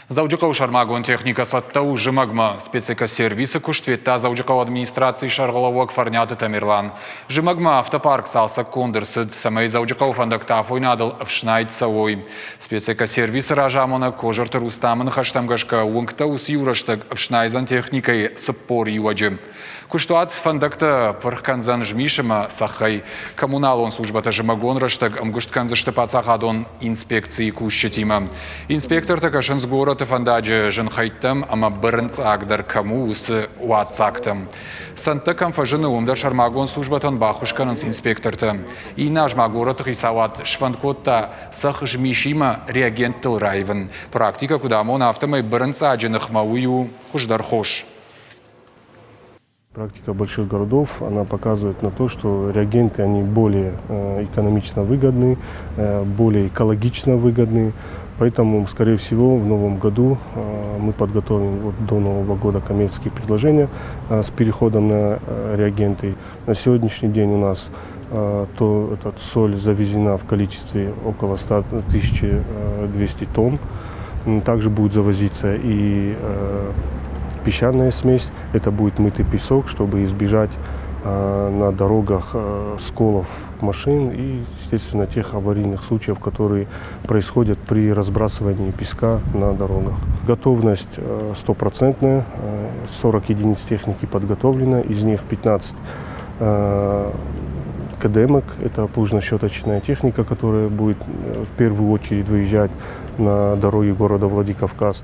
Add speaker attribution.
Speaker 1: Заудикау шармагон техника саттау жымагма специка сервисы куштветта заудикау администрации шаргалауак фарняты Тамерлан. Жымагма автопарк салса кондерсыд, самай заудикау фандактаф ойнадыл вшнайт савой. Специка сервисы ражамона кожарты рустамын хаштамгашка унгтаус юраштаг вшнайзан техникой саппор юаджим. Куштуат фандакта пархканзан жмишима сахай коммуналон службата жымагон раштаг амгуштканзашты пацахадон инспекции кущетима. Инспектор такашын с город фандаджи жынхайттам, ама бірінц агдar кому усы уатсактам. Санта камфажыны умда шармагон службатан бахушканынс инспекторты. И наш магород рисават шванкотта сах жмишима реагенттыл райвын. Практика кудамон автомай бірінц аджиных маую хуждар хош.
Speaker 2: Практика больших городов, она показывает на то, что реагенты, они более экономично выгодны, более экологично выгодны. Поэтому, скорее всего, в новом году мы подготовим до Нового года коммерческие предложения с переходом на реагенты. На сегодняшний день у нас соль завезена в количестве около 1200 тонн. Также будет завозиться и песчаная смесь, это будет мытый песок, чтобы избежать на дорогах сколов машин и, естественно, тех аварийных случаев, которые происходят при разбрасывании песка на дорогах. Готовность стопроцентная, 40 единиц техники подготовлено, из них 15 КДМок, это плужно-щеточная техника, которая будет в первую очередь выезжать на дороги города Владикавказ.